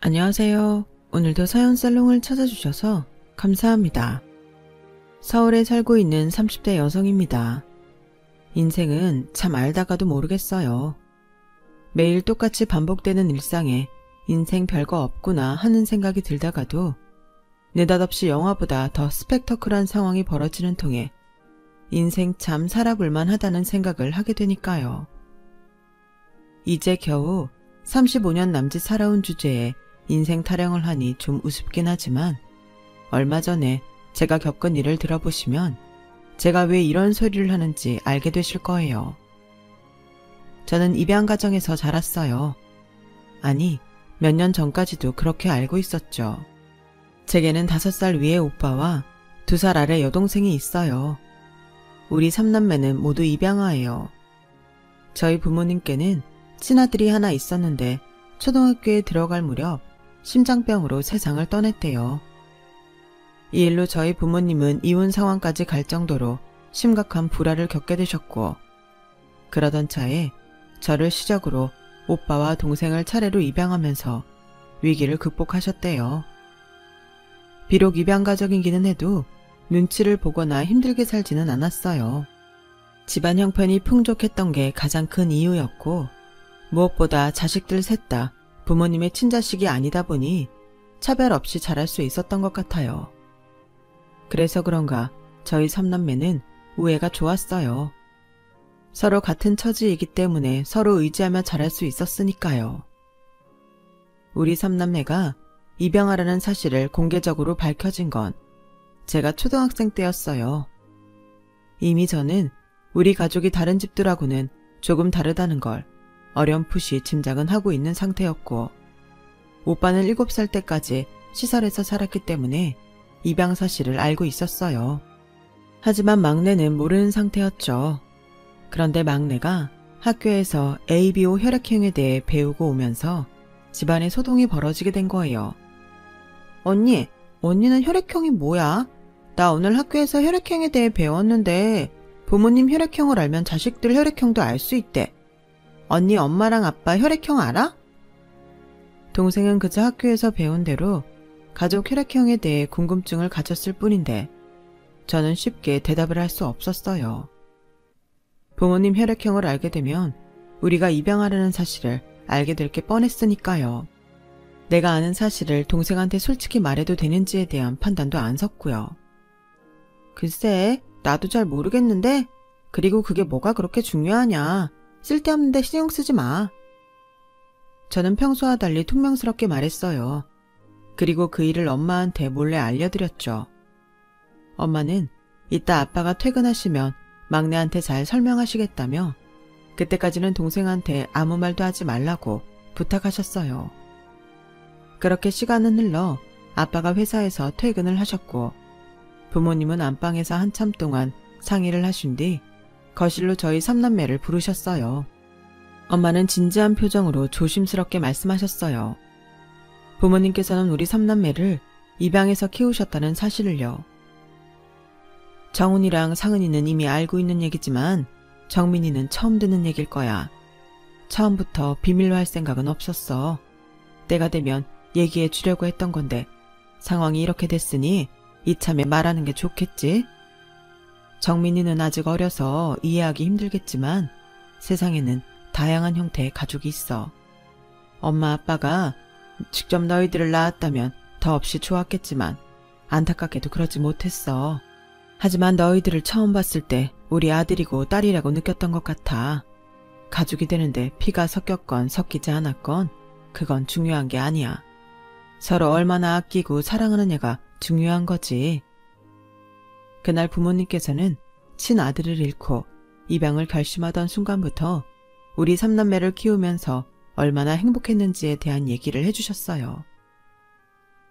안녕하세요. 오늘도 사연 살롱을 찾아주셔서 감사합니다. 서울에 살고 있는 30대 여성입니다. 인생은 참 알다가도 모르겠어요. 매일 똑같이 반복되는 일상에 인생 별거 없구나 하는 생각이 들다가도 느닷없이 영화보다 더 스펙터클한 상황이 벌어지는 통에 인생 참 살아볼만 하다는 생각을 하게 되니까요. 이제 겨우 35년 남짓 살아온 주제에 인생 타령을 하니 좀 우습긴 하지만 얼마 전에 제가 겪은 일을 들어보시면 제가 왜 이런 소리를 하는지 알게 되실 거예요. 저는 입양 가정에서 자랐어요. 아니, 몇 년 전까지도 그렇게 알고 있었죠. 제게는 5살 위의 오빠와 2살 아래 여동생이 있어요. 우리 3남매는 모두 입양아예요. 저희 부모님께는 친아들이 하나 있었는데 초등학교에 들어갈 무렵 심장병으로 세상을 떠났대요. 이 일로 저희 부모님은 이혼 상황까지 갈 정도로 심각한 불화를 겪게 되셨고, 그러던 차에 저를 시작으로 오빠와 동생을 차례로 입양하면서 위기를 극복하셨대요. 비록 입양 가족이기는 해도 눈치를 보거나 힘들게 살지는 않았어요. 집안 형편이 풍족했던 게 가장 큰 이유였고, 무엇보다 자식들 셋 다 부모님의 친자식이 아니다 보니 차별 없이 자랄 수 있었던 것 같아요. 그래서 그런가 저희 3남매는 우애가 좋았어요. 서로 같은 처지이기 때문에 서로 의지하며 자랄 수 있었으니까요. 우리 3남매가 입양하라는 사실을 공개적으로 밝혀진 건 제가 초등학생 때였어요. 이미 저는 우리 가족이 다른 집들하고는 조금 다르다는 걸 어렴풋이 짐작은 하고 있는 상태였고, 오빠는 7살 때까지 시설에서 살았기 때문에 입양 사실을 알고 있었어요. 하지만 막내는 모르는 상태였죠. 그런데 막내가 학교에서 ABO 혈액형에 대해 배우고 오면서 집안에 소동이 벌어지게 된 거예요. 언니는 혈액형이 뭐야? 나 오늘 학교에서 혈액형에 대해 배웠는데 부모님 혈액형을 알면 자식들 혈액형도 알 수 있대. 언니 엄마랑 아빠 혈액형 알아? 동생은 그저 학교에서 배운 대로 가족 혈액형에 대해 궁금증을 가졌을 뿐인데 저는 쉽게 대답을 할 수 없었어요. 부모님 혈액형을 알게 되면 우리가 입양하려는 사실을 알게 될 게 뻔했으니까요. 내가 아는 사실을 동생한테 솔직히 말해도 되는지에 대한 판단도 안 섰고요. 글쎄, 나도 잘 모르겠는데, 그리고 그게 뭐가 그렇게 중요하냐. 쓸데없는데 신경 쓰지 마. 저는 평소와 달리 퉁명스럽게 말했어요. 그리고 그 일을 엄마한테 몰래 알려드렸죠. 엄마는 이따 아빠가 퇴근하시면 막내한테 잘 설명하시겠다며 그때까지는 동생한테 아무 말도 하지 말라고 부탁하셨어요. 그렇게 시간은 흘러 아빠가 회사에서 퇴근을 하셨고, 부모님은 안방에서 한참 동안 상의를 하신 뒤 거실로 저희 3남매를 부르셨어요. 엄마는 진지한 표정으로 조심스럽게 말씀하셨어요. 부모님께서는 우리 3남매를 입양해서 키우셨다는 사실을요. 정훈이랑 상은이는 이미 알고 있는 얘기지만 정민이는 처음 듣는 얘길 거야. 처음부터 비밀로 할 생각은 없었어. 때가 되면 얘기해 주려고 했던 건데 상황이 이렇게 됐으니 이참에 말하는 게 좋겠지? 정민이는 아직 어려서 이해하기 힘들겠지만 세상에는 다양한 형태의 가족이 있어. 엄마 아빠가 직접 너희들을 낳았다면 더없이 좋았겠지만 안타깝게도 그러지 못했어. 하지만 너희들을 처음 봤을 때 우리 아들이고 딸이라고 느꼈던 것 같아. 가족이 되는데 피가 섞였건 섞이지 않았건 그건 중요한 게 아니야. 서로 얼마나 아끼고 사랑하느냐가 중요한 거지. 그날 부모님께서는 친아들을 잃고 입양을 결심하던 순간부터 우리 3남매를 키우면서 얼마나 행복했는지에 대한 얘기를 해주셨어요.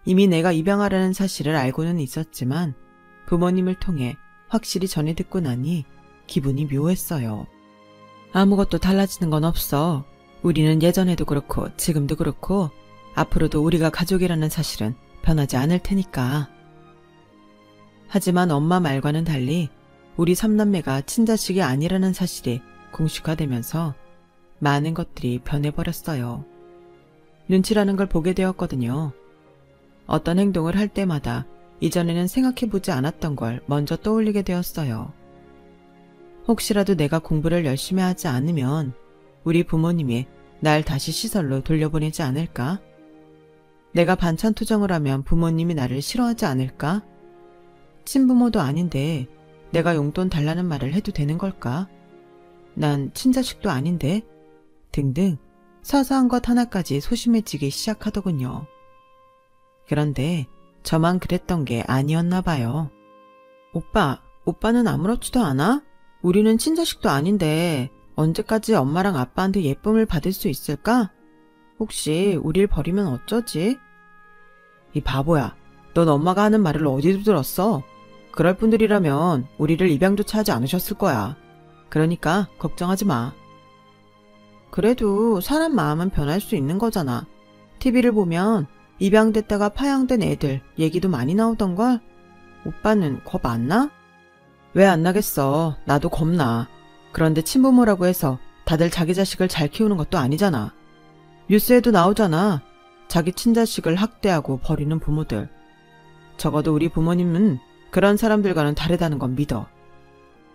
이미 내가 입양하라는 사실을 알고는 있었지만 부모님을 통해 확실히 전해 듣고 나니 기분이 묘했어요. 아무것도 달라지는 건 없어. 우리는 예전에도 그렇고 지금도 그렇고 앞으로도 우리가 가족이라는 사실은 변하지 않을 테니까. 하지만 엄마 말과는 달리 우리 3남매가 친자식이 아니라는 사실이 공식화되면서 많은 것들이 변해버렸어요. 눈치라는 걸 보게 되었거든요. 어떤 행동을 할 때마다 이전에는 생각해보지 않았던 걸 먼저 떠올리게 되었어요. 혹시라도 내가 공부를 열심히 하지 않으면 우리 부모님이 날 다시 시설로 돌려보내지 않을까? 내가 반찬 투정을 하면 부모님이 나를 싫어하지 않을까? 친부모도 아닌데 내가 용돈 달라는 말을 해도 되는 걸까? 난 친자식도 아닌데? 등등 사소한 것 하나까지 소심해지기 시작하더군요. 그런데 저만 그랬던 게 아니었나 봐요. 오빠는 아무렇지도 않아? 우리는 친자식도 아닌데 언제까지 엄마랑 아빠한테 예쁨을 받을 수 있을까? 혹시 우릴 버리면 어쩌지? 이 바보야, 넌 엄마가 하는 말을 어디서 들었어? 그럴 분들이라면 우리를 입양조차 하지 않으셨을 거야. 그러니까 걱정하지 마. 그래도 사람 마음은 변할 수 있는 거잖아. TV를 보면 입양됐다가 파양된 애들 얘기도 많이 나오던걸? 오빠는 겁 안 나? 왜 안 나겠어. 나도 겁나. 그런데 친부모라고 해서 다들 자기 자식을 잘 키우는 것도 아니잖아. 뉴스에도 나오잖아. 자기 친자식을 학대하고 버리는 부모들. 적어도 우리 부모님은 그런 사람들과는 다르다는 건 믿어.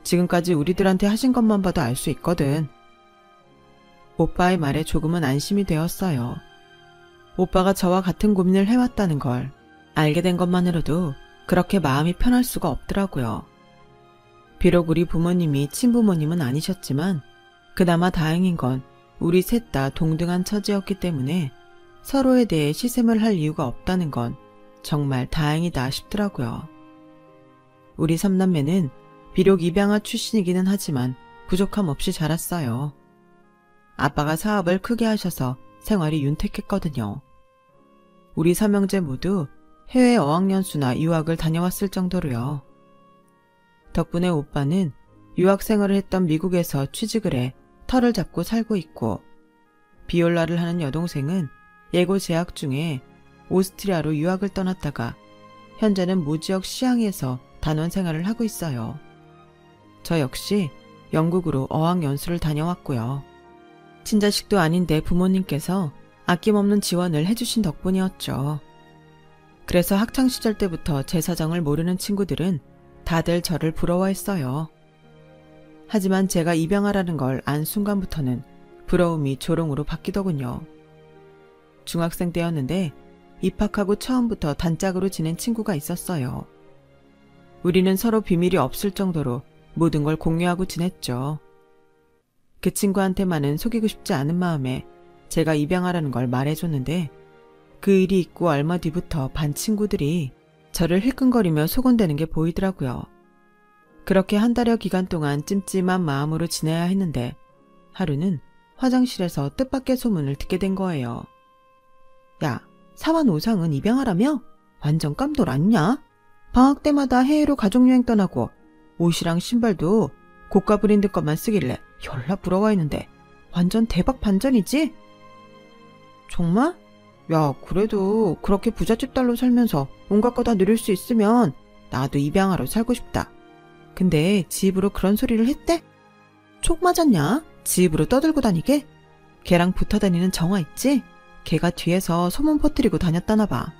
지금까지 우리들한테 하신 것만 봐도 알 수 있거든. 오빠의 말에 조금은 안심이 되었어요. 오빠가 저와 같은 고민을 해왔다는 걸 알게 된 것만으로도 그렇게 마음이 편할 수가 없더라고요. 비록 우리 부모님이 친부모님은 아니셨지만 그나마 다행인 건 우리 셋 다 동등한 처지였기 때문에 서로에 대해 시샘을 할 이유가 없다는 건 정말 다행이다 싶더라고요. 우리 삼남매는 비록 입양아 출신이기는 하지만 부족함 없이 자랐어요. 아빠가 사업을 크게 하셔서 생활이 윤택했거든요. 우리 삼형제 모두 해외 어학연수나 유학을 다녀왔을 정도로요. 덕분에 오빠는 유학 생활을 했던 미국에서 취직을 해 터를 잡고 살고 있고, 비올라를 하는 여동생은 예고 재학 중에 오스트리아로 유학을 떠났다가 현재는 모지역 시향에서 단원 생활을 하고 있어요. 저 역시 영국으로 어학연수를 다녀왔고요. 친자식도 아닌데 부모님께서 아낌없는 지원을 해주신 덕분이었죠. 그래서 학창시절 때부터 제 사정을 모르는 친구들은 다들 저를 부러워했어요. 하지만 제가 입양하라는 걸 안 순간부터는 부러움이 조롱으로 바뀌더군요. 중학생 때였는데 입학하고 처음부터 단짝으로 지낸 친구가 있었어요. 우리는 서로 비밀이 없을 정도로 모든 걸 공유하고 지냈죠. 그 친구한테만은 속이고 싶지 않은 마음에 제가 입양하라는 걸 말해줬는데 그 일이 있고 얼마 뒤부터 반 친구들이 저를 힐끔거리며 소곤대는 게 보이더라고요. 그렇게 한 달여 기간 동안 찜찜한 마음으로 지내야 했는데 하루는 화장실에서 뜻밖의 소문을 듣게 된 거예요. 야, 사완 오상은 입양하라며? 완전 깜돌 아니냐? 방학 때마다 해외로 가족여행 떠나고 옷이랑 신발도 고가 브랜드 것만 쓰길래 열나 부러워했는데 완전 대박 반전이지? 정말? 야, 그래도 그렇게 부잣집 딸로 살면서 온갖 거 다 누릴 수 있으면 나도 입양하러 살고 싶다. 근데 집으로 그런 소리를 했대? 촉 맞았냐? 집으로 떠들고 다니게? 걔랑 붙어 다니는 정화 있지? 걔가 뒤에서 소문 퍼뜨리고 다녔다나 봐.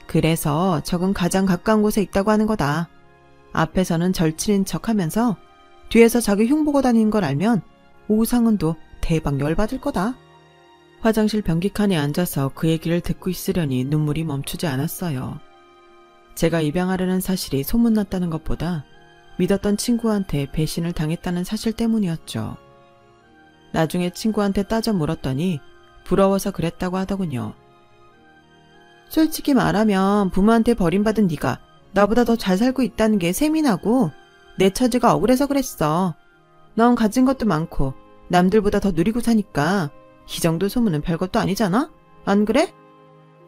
그래서 적은 가장 가까운 곳에 있다고 하는 거다. 앞에서는 절친인 척하면서 뒤에서 자기 흉보고 다니는 걸 알면 오상은도 대박 열받을 거다. 화장실 변기칸에 앉아서 그 얘기를 듣고 있으려니 눈물이 멈추지 않았어요. 제가 입양하려는 사실이 소문났다는 것보다 믿었던 친구한테 배신을 당했다는 사실 때문이었죠. 나중에 친구한테 따져 물었더니 부러워서 그랬다고 하더군요. 솔직히 말하면 부모한테 버림받은 네가 나보다 더 잘 살고 있다는 게 셈이 나고 내 처지가 억울해서 그랬어. 넌 가진 것도 많고 남들보다 더 누리고 사니까 이 정도 소문은 별것도 아니잖아? 안 그래?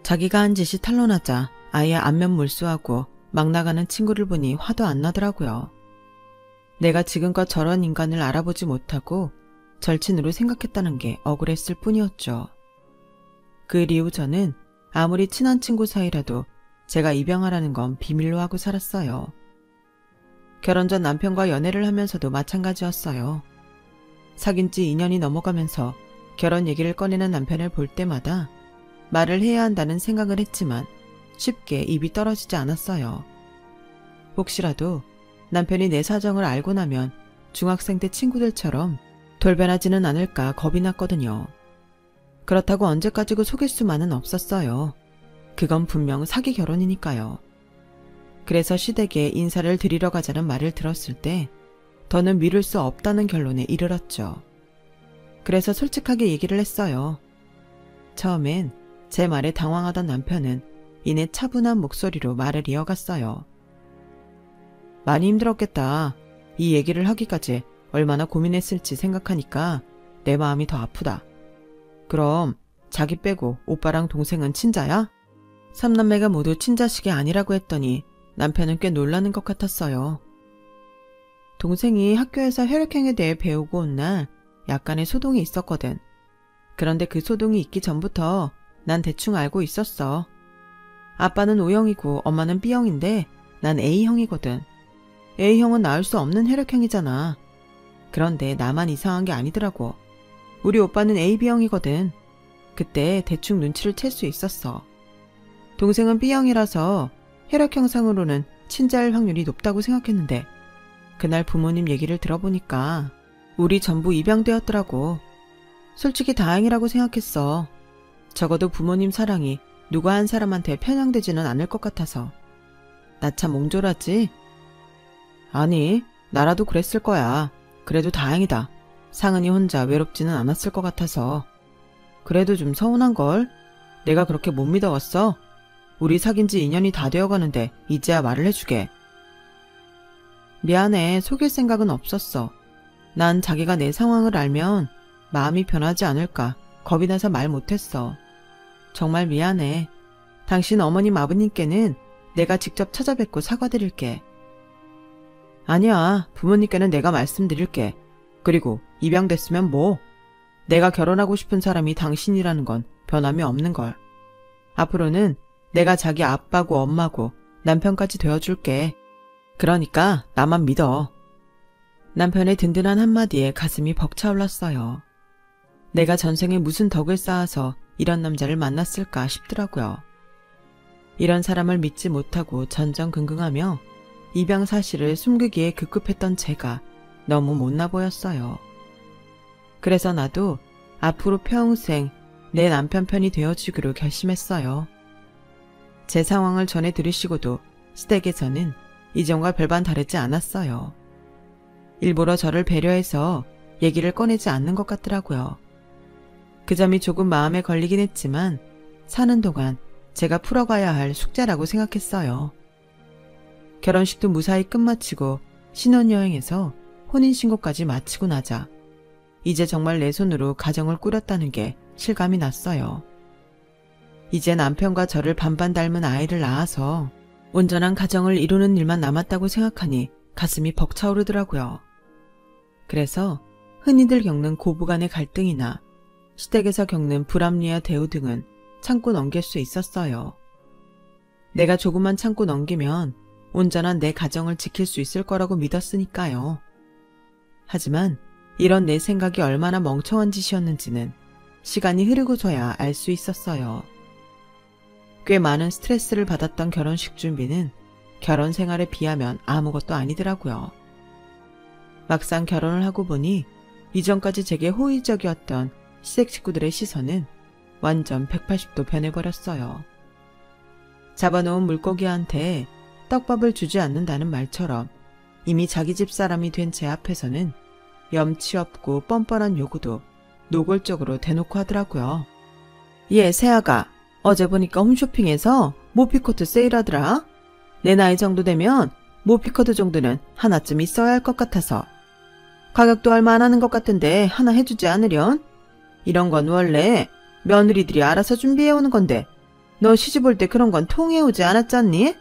자기가 한 짓이 탄로나자 아예 안면 몰수하고 막 나가는 친구를 보니 화도 안 나더라고요. 내가 지금껏 저런 인간을 알아보지 못하고 절친으로 생각했다는 게 억울했을 뿐이었죠. 그 이후 저는 아무리 친한 친구 사이라도 제가 입양하라는 건 비밀로 하고 살았어요. 결혼 전 남편과 연애를 하면서도 마찬가지였어요. 사귄 지 2년이 넘어가면서 결혼 얘기를 꺼내는 남편을 볼 때마다 말을 해야 한다는 생각을 했지만 쉽게 입이 떨어지지 않았어요. 혹시라도 남편이 내 사정을 알고 나면 중학생 때 친구들처럼 돌변하지는 않을까 겁이 났거든요. 그렇다고 언제까지고 속일 수만은 없었어요. 그건 분명 사기 결혼이니까요. 그래서 시댁에 인사를 드리러 가자는 말을 들었을 때 더는 미룰 수 없다는 결론에 이르렀죠. 그래서 솔직하게 얘기를 했어요. 처음엔 제 말에 당황하던 남편은 이내 차분한 목소리로 말을 이어갔어요. 많이 힘들었겠다. 이 얘기를 하기까지 얼마나 고민했을지 생각하니까 내 마음이 더 아프다. 그럼 자기 빼고 오빠랑 동생은 친자야? 삼남매가 모두 친자식이 아니라고 했더니 남편은 꽤 놀라는 것 같았어요. 동생이 학교에서 혈액형에 대해 배우고 온 날 약간의 소동이 있었거든. 그런데 그 소동이 있기 전부터 난 대충 알고 있었어. 아빠는 O형이고 엄마는 B형인데 난 A형이거든. A형은 낳을 수 없는 혈액형이잖아. 그런데 나만 이상한 게 아니더라고. 우리 오빠는 AB형이거든. 그때 대충 눈치를 챌 수 있었어. 동생은 B형이라서 혈액형상으로는 친자일 확률이 높다고 생각했는데 그날 부모님 얘기를 들어보니까 우리 전부 입양되었더라고. 솔직히 다행이라고 생각했어. 적어도 부모님 사랑이 누가 한 사람한테 편향되지는 않을 것 같아서. 나 참 옹졸하지? 아니, 나라도 그랬을 거야. 그래도 다행이다. 상은이 혼자 외롭지는 않았을 것 같아서. 그래도 좀 서운한걸? 내가 그렇게 못 믿어왔어? 우리 사귄 지 2년이 다 되어가는데 이제야 말을 해주게. 미안해. 속일 생각은 없었어. 난 자기가 내 상황을 알면 마음이 변하지 않을까 겁이 나서 말 못했어. 정말 미안해. 당신 어머님 아버님께는 내가 직접 찾아뵙고 사과드릴게. 아니야. 부모님께는 내가 말씀드릴게. 그리고 입양됐으면 뭐. 내가 결혼하고 싶은 사람이 당신이라는 건 변함이 없는걸. 앞으로는 내가 자기 아빠고 엄마고 남편까지 되어줄게. 그러니까 나만 믿어. 남편의 든든한 한마디에 가슴이 벅차올랐어요. 내가 전생에 무슨 덕을 쌓아서 이런 남자를 만났을까 싶더라고요. 이런 사람을 믿지 못하고 전전긍긍하며 입양 사실을 숨기기에 급급했던 제가 너무 못나 보였어요. 그래서 나도 앞으로 평생 내 남편 편이 되어주기로 결심했어요. 제 상황을 전해 들으시고도 시댁에서는 이전과 별반 다르지 않았어요. 일부러 저를 배려해서 얘기를 꺼내지 않는 것 같더라고요. 그 점이 조금 마음에 걸리긴 했지만 사는 동안 제가 풀어가야 할 숙제라고 생각했어요. 결혼식도 무사히 끝마치고 신혼여행에서 혼인신고까지 마치고 나자 이제 정말 내 손으로 가정을 꾸렸다는 게 실감이 났어요. 이제 남편과 저를 반반 닮은 아이를 낳아서 온전한 가정을 이루는 일만 남았다고 생각하니 가슴이 벅차오르더라고요. 그래서 흔히들 겪는 고부간의 갈등이나 시댁에서 겪는 불합리와 대우 등은 참고 넘길 수 있었어요. 내가 조금만 참고 넘기면 온전한 내 가정을 지킬 수 있을 거라고 믿었으니까요. 하지만 이런 내 생각이 얼마나 멍청한 짓이었는지는 시간이 흐르고서야 알 수 있었어요. 꽤 많은 스트레스를 받았던 결혼식 준비는 결혼 생활에 비하면 아무것도 아니더라고요. 막상 결혼을 하고 보니 이전까지 제게 호의적이었던 시댁 식구들의 시선은 완전 180도 변해버렸어요. 잡아놓은 물고기한테 떡밥을 주지 않는다는 말처럼 이미 자기 집 사람이 된 제 앞에서는 염치 없고 뻔뻔한 요구도 노골적으로 대놓고 하더라고요. 예, 세아가 어제 보니까 홈쇼핑에서 모피코트 세일하더라. 내 나이 정도 되면 모피코트 정도는 하나쯤 있어야 할 것 같아서. 가격도 얼마 안 하는 것 같은데 하나 해주지 않으련? 이런 건 원래 며느리들이 알아서 준비해오는 건데 너 시집 올 때 그런 건 통해오지 않았잖니?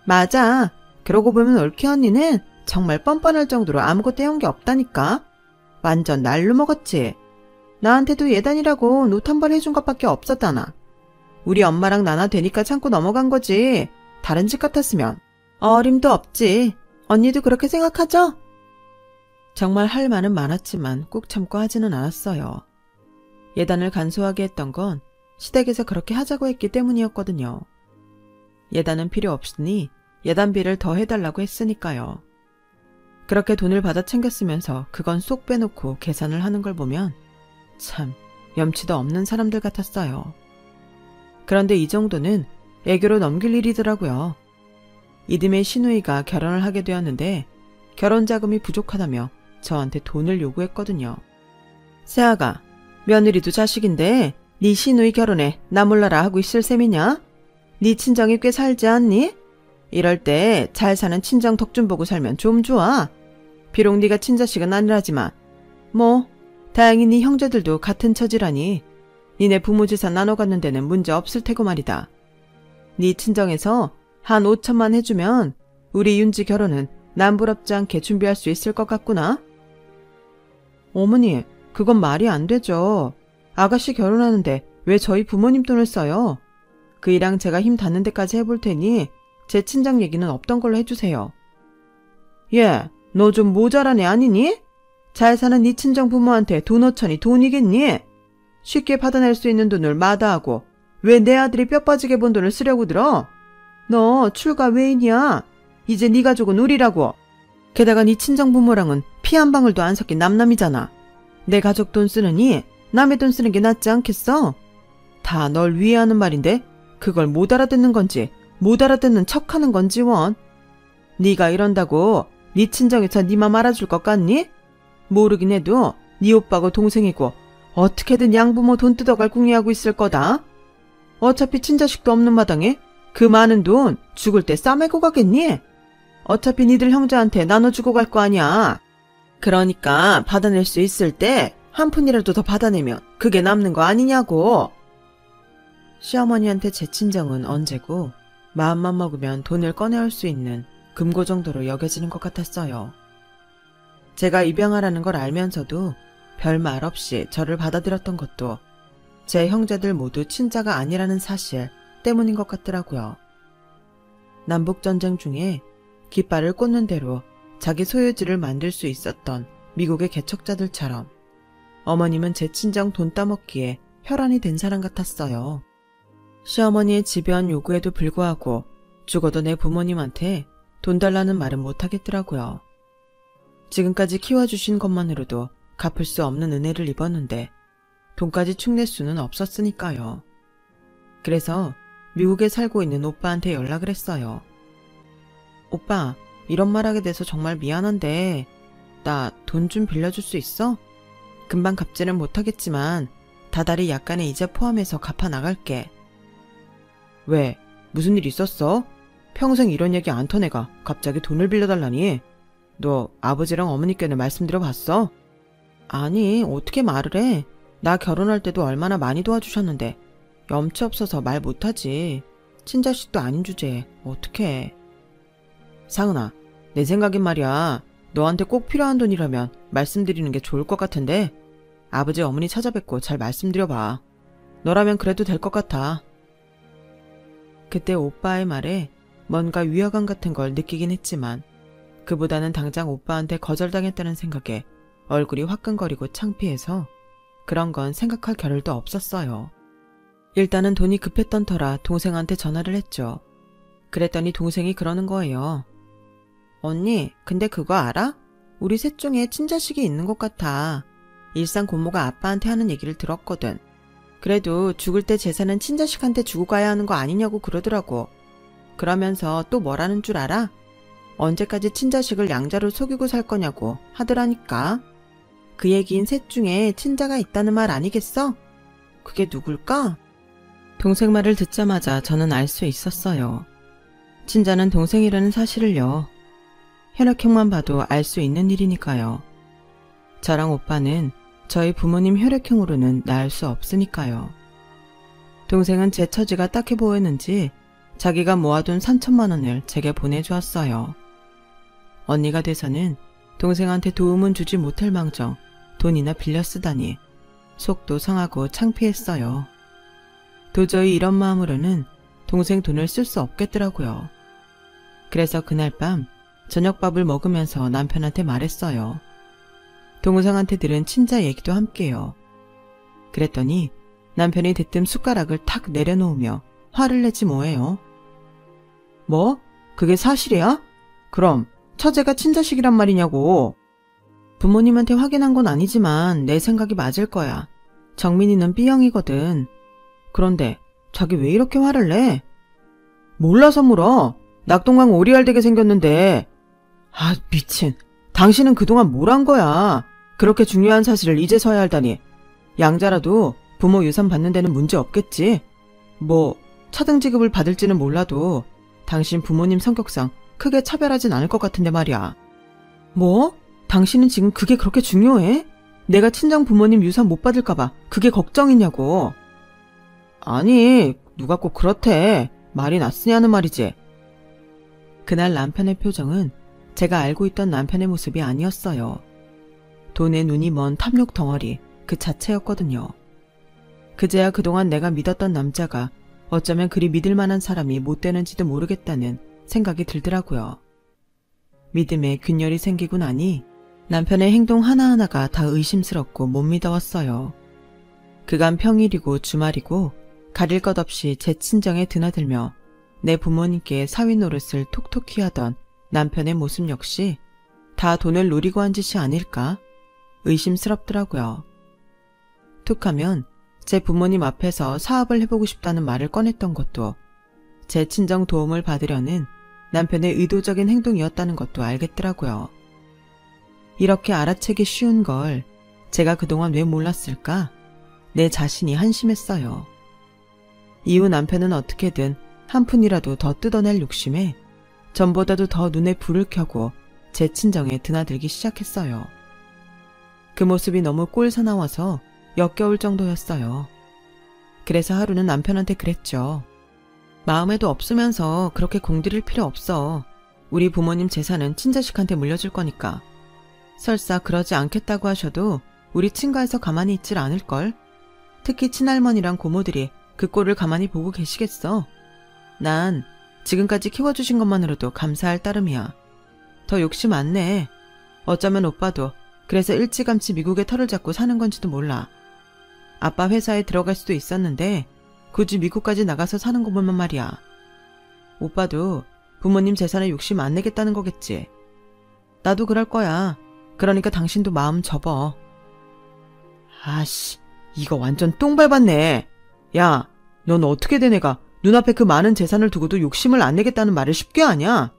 맞아. 그러고 보면 올케 언니는 정말 뻔뻔할 정도로 아무것도 해온 게 없다니까. 완전 날로 먹었지. 나한테도 예단이라고 노트 한 번 해준 것밖에 없었다나. 우리 엄마랑 나나 되니까 참고 넘어간 거지. 다른 집 같았으면 어림도 없지. 언니도 그렇게 생각하죠? 정말 할 말은 많았지만 꾹 참고 하지는 않았어요. 예단을 간소하게 했던 건 시댁에서 그렇게 하자고 했기 때문이었거든요. 예단은 필요 없으니 예단비를 더 해달라고 했으니까요. 그렇게 돈을 받아 챙겼으면서 그건 쏙 빼놓고 계산을 하는 걸 보면 참 염치도 없는 사람들 같았어요. 그런데 이 정도는 애교로 넘길 일이더라고요. 이듬해 시누이가 결혼을 하게 되었는데 결혼 자금이 부족하다며 저한테 돈을 요구했거든요. 새아가, 며느리도 자식인데 네 시누이 결혼에 나 몰라라 하고 있을 셈이냐? 네 친정이 꽤 살지 않니? 이럴 때 잘 사는 친정 덕 좀 보고 살면 좀 좋아. 비록 네가 친자식은 아니라지만 뭐 다행히 네 형제들도 같은 처지라니 니네 부모 재산 나눠 갖는 데는 문제 없을 테고 말이다. 네 친정에서 한 5천만 해주면 우리 윤지 결혼은 남부럽지 않게 준비할 수 있을 것 같구나. 어머니, 그건 말이 안 되죠. 아가씨 결혼하는데 왜 저희 부모님 돈을 써요? 그 일랑 제가 힘 닿는 데까지 해볼 테니 제 친정 얘기는 없던 걸로 해주세요. 예, 너 좀 모자란 애 아니니? 잘 사는 네 친정 부모한테 돈 5천이 돈이겠니? 쉽게 받아낼 수 있는 돈을 마다하고 왜 내 아들이 뼈 빠지게 번 돈을 쓰려고 들어? 너 출가 외인이야. 이제 네 가족은 우리라고. 게다가 네 친정 부모랑은 피 한 방울도 안 섞인 남남이잖아. 내 가족 돈 쓰느니 남의 돈 쓰는 게 낫지 않겠어? 다 널 위해 하는 말인데 그걸 못 알아듣는 건지 못 알아듣는 척하는 건지 원. 네가 이런다고 네 친정에서 네 맘 알아줄 것 같니? 모르긴 해도 네 오빠고 동생이고 어떻게든 양부모 돈 뜯어갈 궁리하고 있을 거다. 어차피 친자식도 없는 마당에 그 많은 돈 죽을 때 싸매고 가겠니? 어차피 니들 형제한테 나눠주고 갈 거 아니야. 그러니까 받아낼 수 있을 때 한 푼이라도 더 받아내면 그게 남는 거 아니냐고. 시어머니한테 제 친정은 언제고 마음만 먹으면 돈을 꺼내올 수 있는 금고 정도로 여겨지는 것 같았어요. 제가 입양하라는 걸 알면서도 별 말 없이 저를 받아들였던 것도 제 형제들 모두 친자가 아니라는 사실 때문인 것 같더라고요. 남북전쟁 중에 깃발을 꽂는 대로 자기 소유지를 만들 수 있었던 미국의 개척자들처럼 어머님은 제 친정 돈 따먹기에 혈안이 된 사람 같았어요. 시어머니의 집요한 요구에도 불구하고 죽어도 내 부모님한테 돈 달라는 말은 못하겠더라고요. 지금까지 키워주신 것만으로도 갚을 수 없는 은혜를 입었는데 돈까지 축낼 수는 없었으니까요. 그래서 미국에 살고 있는 오빠한테 연락을 했어요. 오빠, 이런 말하게 돼서 정말 미안한데 나 돈 좀 빌려줄 수 있어? 금방 갚지는 못하겠지만 다달이 약간의 이자 포함해서 갚아 나갈게. 왜? 무슨 일 있었어? 평생 이런 얘기 안 터내가 갑자기 돈을 빌려달라니? 너 아버지랑 어머니께는 말씀드려봤어? 아니, 어떻게 말을 해? 나 결혼할 때도 얼마나 많이 도와주셨는데 염치 없어서 말 못하지. 친자식도 아닌 주제에 어떡해. 상은아, 내 생각엔 말이야. 너한테 꼭 필요한 돈이라면 말씀드리는 게 좋을 것 같은데 아버지 어머니 찾아뵙고 잘 말씀드려봐. 너라면 그래도 될 것 같아. 그때 오빠의 말에 뭔가 위화감 같은 걸 느끼긴 했지만 그보다는 당장 오빠한테 거절당했다는 생각에 얼굴이 화끈거리고 창피해서 그런 건 생각할 겨를도 없었어요. 일단은 돈이 급했던 터라 동생한테 전화를 했죠. 그랬더니 동생이 그러는 거예요. 언니, 근데 그거 알아? 우리 셋 중에 친자식이 있는 것 같아. 일상 고모가 아빠한테 하는 얘기를 들었거든. 그래도 죽을 때 재산은 친자식한테 주고 가야 하는 거 아니냐고 그러더라고. 그러면서 또 뭐라는 줄 알아? 언제까지 친자식을 양자로 속이고 살 거냐고 하더라니까. 그 얘기인 셋 중에 친자가 있다는 말 아니겠어? 그게 누굴까? 동생 말을 듣자마자 저는 알 수 있었어요. 친자는 동생이라는 사실을요. 혈액형만 봐도 알 수 있는 일이니까요. 저랑 오빠는 저희 부모님 혈액형으로는 낳을 수 없으니까요. 동생은 제 처지가 딱해 보였는지 자기가 모아둔 3천만 원을 제게 보내주었어요. 언니가 돼서는 동생한테 도움은 주지 못할 망정 돈이나 빌려 쓰다니 속도 상하고 창피했어요. 도저히 이런 마음으로는 동생 돈을 쓸 수 없겠더라고요. 그래서 그날 밤 저녁밥을 먹으면서 남편한테 말했어요. 동생한테 들은 친자 얘기도 함께요. 그랬더니 남편이 대뜸 숟가락을 탁 내려놓으며 화를 내지 뭐예요. 뭐? 그게 사실이야? 그럼 처제가 친자식이란 말이냐고. 부모님한테 확인한 건 아니지만 내 생각이 맞을 거야. 정민이는 B형이거든. 그런데 자기 왜 이렇게 화를 내? 몰라서 물어. 낙동강 오리알되게 생겼는데. 아, 미친. 당신은 그동안 뭘 한 거야. 그렇게 중요한 사실을 이제서야 알다니. 양자라도 부모 유산 받는 데는 문제 없겠지. 뭐 차등 지급을 받을지는 몰라도 당신 부모님 성격상 크게 차별하진 않을 것 같은데 말이야. 뭐? 당신은 지금 그게 그렇게 중요해? 내가 친정 부모님 유산 못 받을까 봐 그게 걱정이냐고. 아니, 누가 꼭 그렇대. 말이 났으냐는 말이지. 그날 남편의 표정은 제가 알고 있던 남편의 모습이 아니었어요. 돈에 눈이 먼 탐욕 덩어리 그 자체였거든요. 그제야 그동안 내가 믿었던 남자가 어쩌면 그리 믿을 만한 사람이 못 되는지도 모르겠다는 생각이 들더라고요. 믿음에 균열이 생기고 나니 남편의 행동 하나하나가 다 의심스럽고 못 믿어왔어요. 그간 평일이고 주말이고 가릴 것 없이 제 친정에 드나들며 내 부모님께 사위 노릇을 톡톡히 하던 남편의 모습 역시 다 돈을 노리고 한 짓이 아닐까 의심스럽더라고요. 툭하면 제 부모님 앞에서 사업을 해보고 싶다는 말을 꺼냈던 것도 제 친정 도움을 받으려는 남편의 의도적인 행동이었다는 것도 알겠더라고요. 이렇게 알아채기 쉬운 걸 제가 그동안 왜 몰랐을까? 내 자신이 한심했어요. 이후 남편은 어떻게든 한 푼이라도 더 뜯어낼 욕심에 전보다도 더 눈에 불을 켜고 제 친정에 드나들기 시작했어요. 그 모습이 너무 꼴사나워서 역겨울 정도였어요. 그래서 하루는 남편한테 그랬죠. 마음에도 없으면서 그렇게 공들일 필요 없어. 우리 부모님 재산은 친자식한테 물려줄 거니까. 설사 그러지 않겠다고 하셔도 우리 친가에서 가만히 있질 않을걸. 특히 친할머니랑 고모들이 그 꼴을 가만히 보고 계시겠어. 난 지금까지 키워주신 것만으로도 감사할 따름이야. 더 욕심 안 내. 어쩌면 오빠도 그래서 일찌감치 미국에 털을 잡고 사는 건지도 몰라. 아빠 회사에 들어갈 수도 있었는데 굳이 미국까지 나가서 사는 거 보면 말이야. 오빠도 부모님 재산에 욕심 안 내겠다는 거겠지. 나도 그럴 거야. 그러니까 당신도 마음 접어. 아씨, 이거 완전 똥 밟았네. 야, 넌 어떻게 된 애가 눈앞에 그 많은 재산을 두고도 욕심을 안 내겠다는 말을 쉽게 하냐?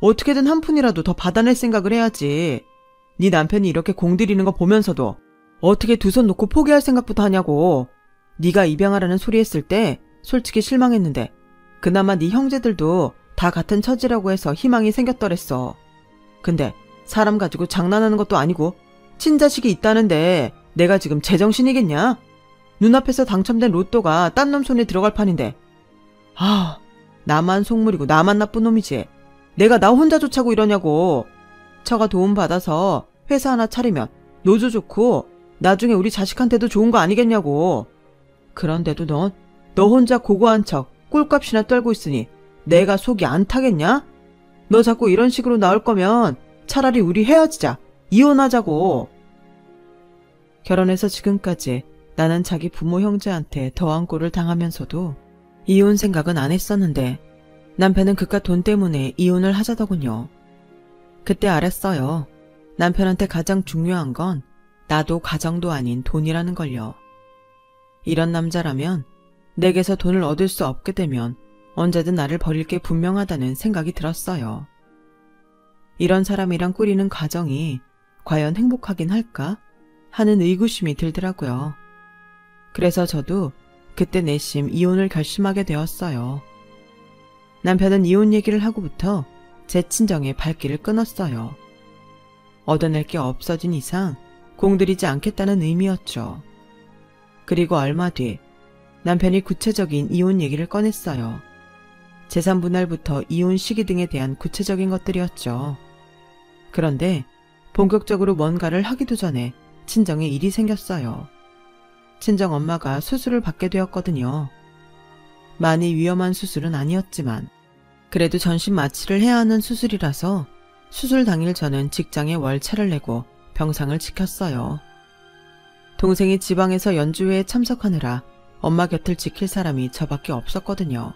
어떻게든 한 푼이라도 더 받아낼 생각을 해야지. 네 남편이 이렇게 공들이는 거 보면서도 어떻게 두 손 놓고 포기할 생각부터 하냐고. 네가 입양하라는 소리 했을 때 솔직히 실망했는데 그나마 네 형제들도 다 같은 처지라고 해서 희망이 생겼더랬어. 근데 사람 가지고 장난하는 것도 아니고 친자식이 있다는데 내가 지금 제정신이겠냐? 눈앞에서 당첨된 로또가 딴 놈 손에 들어갈 판인데. 아, 나만 속물이고 나만 나쁜 놈이지. 내가 나 혼자 좋자고 이러냐고. 처가 도움 받아서 회사 하나 차리면 노조 좋고 나중에 우리 자식한테도 좋은 거 아니겠냐고. 그런데도 너 혼자 고고한 척 꿀값이나 떨고 있으니 내가 속이 안 타겠냐? 너 자꾸 이런 식으로 나올 거면 차라리 우리 헤어지자. 이혼하자고. 결혼해서 지금까지 나는 자기 부모 형제한테 더한 꼴을 당하면서도 이혼 생각은 안 했었는데 남편은 그깟 돈 때문에 이혼을 하자더군요. 그때 알았어요. 남편한테 가장 중요한 건 나도 가정도 아닌 돈이라는 걸요. 이런 남자라면 내게서 돈을 얻을 수 없게 되면 언제든 나를 버릴 게 분명하다는 생각이 들었어요. 이런 사람이랑 꾸리는 가정이 과연 행복하긴 할까 하는 의구심이 들더라고요. 그래서 저도 그때 내심 이혼을 결심하게 되었어요. 남편은 이혼 얘기를 하고부터 제 친정에 발길을 끊었어요. 얻어낼 게 없어진 이상 공들이지 않겠다는 의미였죠. 그리고 얼마 뒤 남편이 구체적인 이혼 얘기를 꺼냈어요. 재산 분할부터 이혼 시기 등에 대한 구체적인 것들이었죠. 그런데 본격적으로 뭔가를 하기도 전에 친정에 일이 생겼어요. 친정 엄마가 수술을 받게 되었거든요. 많이 위험한 수술은 아니었지만 그래도 전신 마취를 해야 하는 수술이라서 수술 당일 저는 직장에 월차를 내고 병상을 지켰어요. 동생이 지방에서 연주회에 참석하느라 엄마 곁을 지킬 사람이 저밖에 없었거든요.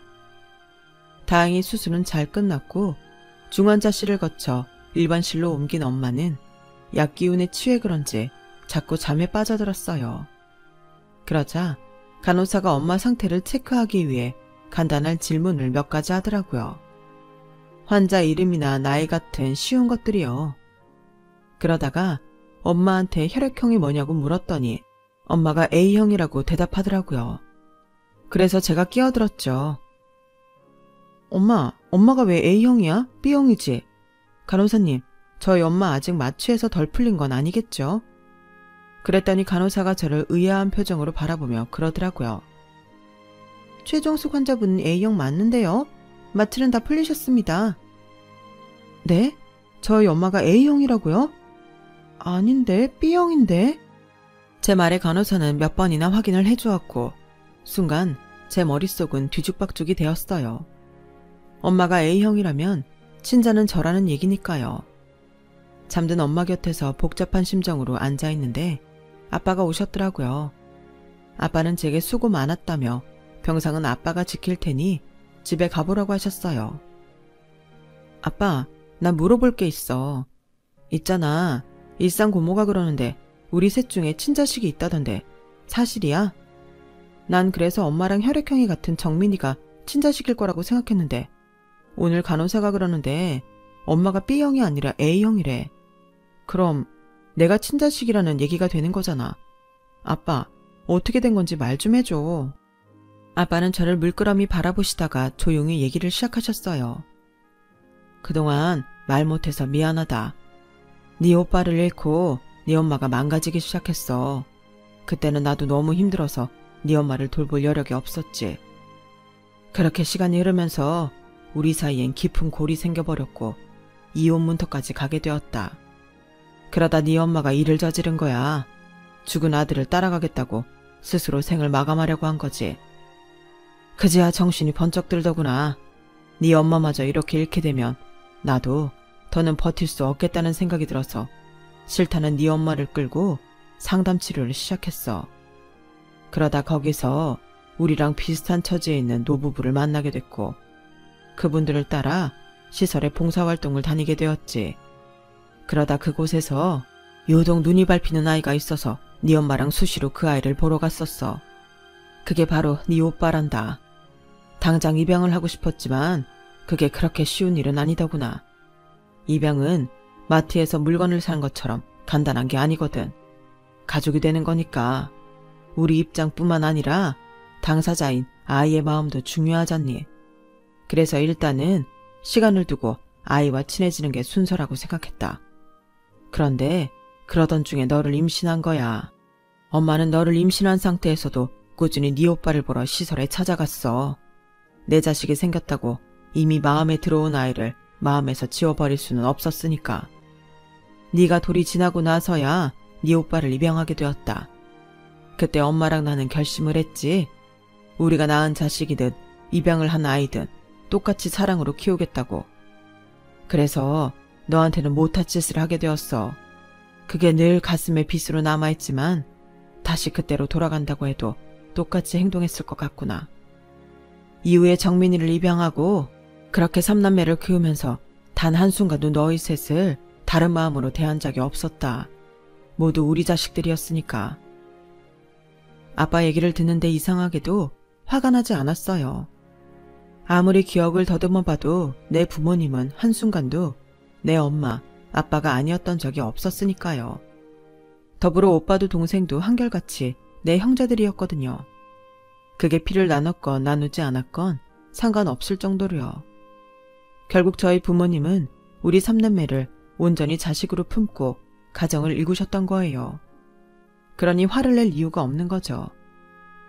다행히 수술은 잘 끝났고 중환자실을 거쳐 일반실로 옮긴 엄마는 약 기운에 취해 그런지 자꾸 잠에 빠져들었어요. 그러자 간호사가 엄마 상태를 체크하기 위해 간단한 질문을 몇 가지 하더라고요. 환자 이름이나 나이 같은 쉬운 것들이요. 그러다가 엄마한테 혈액형이 뭐냐고 물었더니 엄마가 A형이라고 대답하더라고요. 그래서 제가 끼어들었죠. 엄마가 왜 A형이야? B형이지? 간호사님, 저희 엄마 아직 마취해서 덜 풀린 건 아니겠죠? 그랬더니 간호사가 저를 의아한 표정으로 바라보며 그러더라고요. 최종숙 환자분은 A형 맞는데요? 마취는 다 풀리셨습니다. 네? 저희 엄마가 A형이라고요? 아닌데, B형인데? 제 말에 간호사는 몇 번이나 확인을 해주었고 순간 제 머릿속은 뒤죽박죽이 되었어요. 엄마가 A형이라면 친자는 저라는 얘기니까요. 잠든 엄마 곁에서 복잡한 심정으로 앉아있는데 아빠가 오셨더라고요. 아빠는 제게 수고 많았다며 병상은 아빠가 지킬 테니 집에 가보라고 하셨어요. 아빠, 나 물어볼 게 있어. 있잖아, 일상 고모가 그러는데 우리 셋 중에 친자식이 있다던데 사실이야? 난 그래서 엄마랑 혈액형이 같은 정민이가 친자식일 거라고 생각했는데 오늘 간호사가 그러는데 엄마가 B형이 아니라 A형이래. 그럼 내가 친자식이라는 얘기가 되는 거잖아. 아빠, 어떻게 된 건지 말 좀 해줘. 아빠는 저를 물끄러미 바라보시다가 조용히 얘기를 시작하셨어요. 그동안 말 못해서 미안하다. 네 오빠를 잃고 네 엄마가 망가지기 시작했어. 그때는 나도 너무 힘들어서 네 엄마를 돌볼 여력이 없었지. 그렇게 시간이 흐르면서 우리 사이엔 깊은 골이 생겨버렸고 이혼 문턱까지 가게 되었다. 그러다 네 엄마가 일을 저지른 거야. 죽은 아들을 따라가겠다고 스스로 생을 마감하려고 한 거지. 그제야 정신이 번쩍 들더구나. 네 엄마마저 이렇게 잃게 되면 나도 더는 버틸 수 없겠다는 생각이 들어서 싫다는 네 엄마를 끌고 상담 치료를 시작했어. 그러다 거기서 우리랑 비슷한 처지에 있는 노부부를 만나게 됐고 그분들을 따라 시설에 봉사활동을 다니게 되었지. 그러다 그곳에서 유독 눈이 밟히는 아이가 있어서 네 엄마랑 수시로 그 아이를 보러 갔었어. 그게 바로 네 오빠란다. 당장 입양을 하고 싶었지만 그게 그렇게 쉬운 일은 아니더구나. 입양은 마트에서 물건을 사는 것처럼 간단한 게 아니거든. 가족이 되는 거니까 우리 입장뿐만 아니라 당사자인 아이의 마음도 중요하잖니. 그래서 일단은 시간을 두고 아이와 친해지는 게 순서라고 생각했다. 그런데 그러던 중에 너를 임신한 거야. 엄마는 너를 임신한 상태에서도 꾸준히 네 오빠를 보러 시설에 찾아갔어. 내 자식이 생겼다고 이미 마음에 들어온 아이를 마음에서 지워버릴 수는 없었으니까. 네가 돌이 지나고 나서야 네 오빠를 입양하게 되었다. 그때 엄마랑 나는 결심을 했지. 우리가 낳은 자식이든 입양을 한 아이든 똑같이 사랑으로 키우겠다고. 그래서 너한테는 못할 짓을 하게 되었어. 그게 늘 가슴에 빗으로 남아있지만 다시 그때로 돌아간다고 해도 똑같이 행동했을 것 같구나. 이후에 정민이를 입양하고 그렇게 삼남매를 키우면서 단 한순간도 너희 셋을 다른 마음으로 대한 적이 없었다. 모두 우리 자식들이었으니까. 아빠 얘기를 듣는데 이상하게도 화가 나지 않았어요. 아무리 기억을 더듬어 봐도 내 부모님은 한순간도 내 엄마, 아빠가 아니었던 적이 없었으니까요. 더불어 오빠도 동생도 한결같이 내 형제들이었거든요. 그게 피를 나눴건 나누지 않았건 상관없을 정도로요. 결국 저희 부모님은 우리 삼남매를 온전히 자식으로 품고 가정을 일구셨던 거예요. 그러니 화를 낼 이유가 없는 거죠.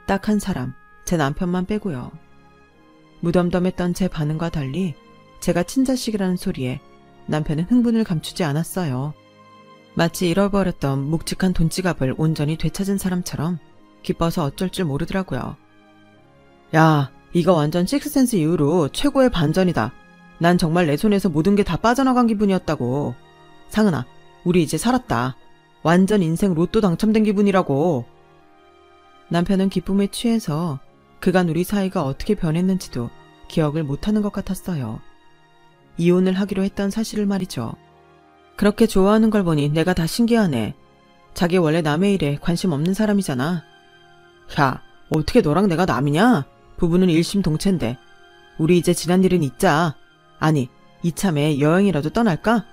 딱 한 사람, 제 남편만 빼고요. 무덤덤했던 제 반응과 달리 제가 친자식이라는 소리에 남편은 흥분을 감추지 않았어요. 마치 잃어버렸던 묵직한 돈지갑을 온전히 되찾은 사람처럼 기뻐서 어쩔 줄 모르더라고요. 야, 이거 완전 식스센스 이후로 최고의 반전이다. 난 정말 내 손에서 모든 게 다 빠져나간 기분이었다고. 상은아, 우리 이제 살았다. 완전 인생 로또 당첨된 기분이라고. 남편은 기쁨에 취해서 그간 우리 사이가 어떻게 변했는지도 기억을 못하는 것 같았어요. 이혼을 하기로 했던 사실을 말이죠. 그렇게 좋아하는 걸 보니 내가 다 신기하네. 자기 원래 남의 일에 관심 없는 사람이잖아. 야, 어떻게 너랑 내가 남이냐? 부부는 일심동체인데. 우리 이제 지난 일은 잊자. 아니, 이참에 여행이라도 떠날까?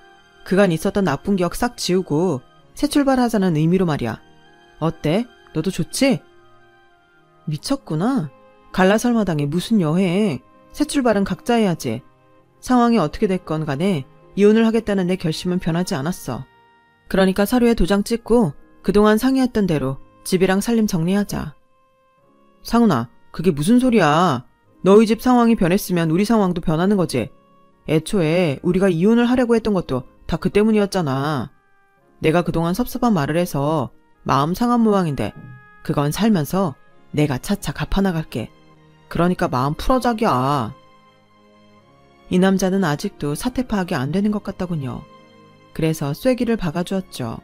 그간 있었던 나쁜 기억 싹 지우고 새 출발하자는 의미로 말이야. 어때? 너도 좋지? 미쳤구나. 갈라설마당에 무슨 여행. 새 출발은 각자 해야지. 상황이 어떻게 됐건 간에 이혼을 하겠다는 내 결심은 변하지 않았어. 그러니까 서류에 도장 찍고 그동안 상의했던 대로 집이랑 살림 정리하자. 상훈아, 그게 무슨 소리야. 너희 집 상황이 변했으면 우리 상황도 변하는 거지. 애초에 우리가 이혼을 하려고 했던 것도 다 그 때문이었잖아. 내가 그동안 섭섭한 말을 해서 마음 상한 모양인데 그건 살면서 내가 차차 갚아나갈게. 그러니까 마음 풀어 자기야. 이 남자는 아직도 사태 파악이 안 되는 것 같더군요. 그래서 쐐기를 박아주었죠.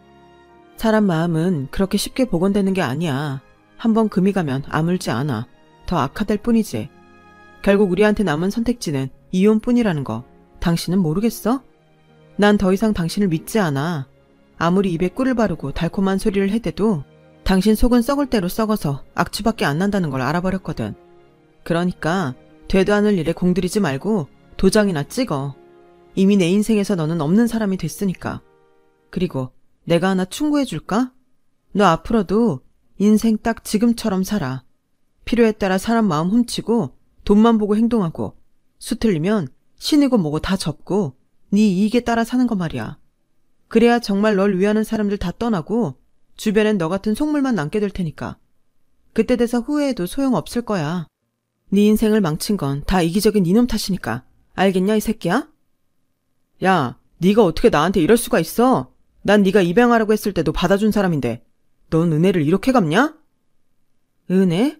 사람 마음은 그렇게 쉽게 복원되는 게 아니야. 한번 금이 가면 아물지 않아. 더 악화될 뿐이지. 결국 우리한테 남은 선택지는 이혼뿐이라는 거 당신은 모르겠어? 난 더 이상 당신을 믿지 않아. 아무리 입에 꿀을 바르고 달콤한 소리를 해대도 당신 속은 썩을 대로 썩어서 악취밖에 안 난다는 걸 알아버렸거든. 그러니까 되도 않을 일에 공들이지 말고 도장이나 찍어. 이미 내 인생에서 너는 없는 사람이 됐으니까. 그리고 내가 하나 충고해줄까? 너 앞으로도 인생 딱 지금처럼 살아. 필요에 따라 사람 마음 훔치고 돈만 보고 행동하고 수틀리면 신이고 뭐고 다 접고 네 이익에 따라 사는 거 말이야. 그래야 정말 널 위하는 사람들 다 떠나고 주변엔 너 같은 속물만 남게 될 테니까. 그때 돼서 후회해도 소용없을 거야. 네 인생을 망친 건 다 이기적인 이놈 탓이니까. 알겠냐 이 새끼야? 야, 네가 어떻게 나한테 이럴 수가 있어? 난 네가 입양하라고 했을 때도 받아준 사람인데 넌 은혜를 이렇게 갚냐? 은혜?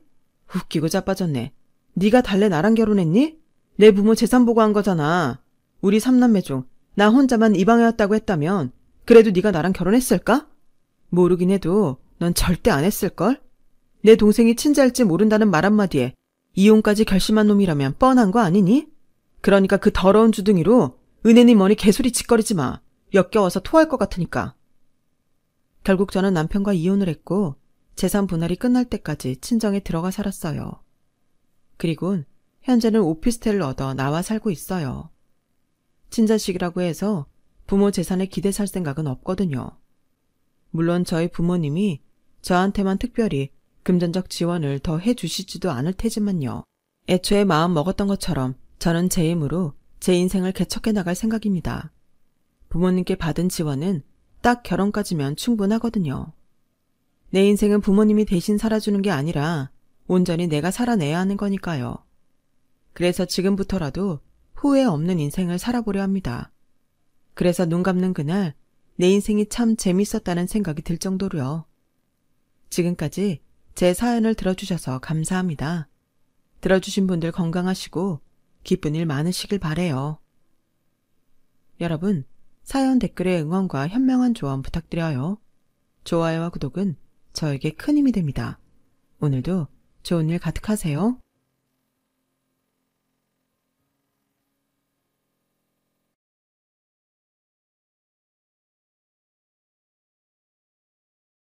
웃기고 자빠졌네. 네가 달래 나랑 결혼했니? 내 부모 재산 보고한 거잖아. 우리 3남매 중 나 혼자만 입양해왔다고 했다면 그래도 네가 나랑 결혼했을까? 모르긴 해도 넌 절대 안 했을걸? 내 동생이 친자일지 모른다는 말 한마디에 이혼까지 결심한 놈이라면 뻔한 거 아니니? 그러니까 그 더러운 주둥이로 은혜니 뭐니 개소리 짓거리지 마. 역겨워서 토할 것 같으니까. 결국 저는 남편과 이혼을 했고 재산 분할이 끝날 때까지 친정에 들어가 살았어요. 그리곤 현재는 오피스텔을 얻어 나와 살고 있어요. 친자식이라고 해서 부모 재산에 기대 살 생각은 없거든요. 물론 저희 부모님이 저한테만 특별히 금전적 지원을 더 해주시지도 않을 테지만요. 애초에 마음 먹었던 것처럼 저는 제 힘으로 제 인생을 개척해 나갈 생각입니다. 부모님께 받은 지원은 딱 결혼까지면 충분하거든요. 내 인생은 부모님이 대신 살아주는 게 아니라 온전히 내가 살아내야 하는 거니까요. 그래서 지금부터라도 후회 없는 인생을 살아보려 합니다. 그래서 눈 감는 그날 내 인생이 참 재밌었다는 생각이 들 정도로요. 지금까지 제 사연을 들어주셔서 감사합니다. 들어주신 분들 건강하시고 기쁜 일 많으시길 바래요. 여러분, 사연 댓글에 응원과 현명한 조언 부탁드려요. 좋아요와 구독은 저에게 큰 힘이 됩니다. 오늘도 좋은 일 가득하세요.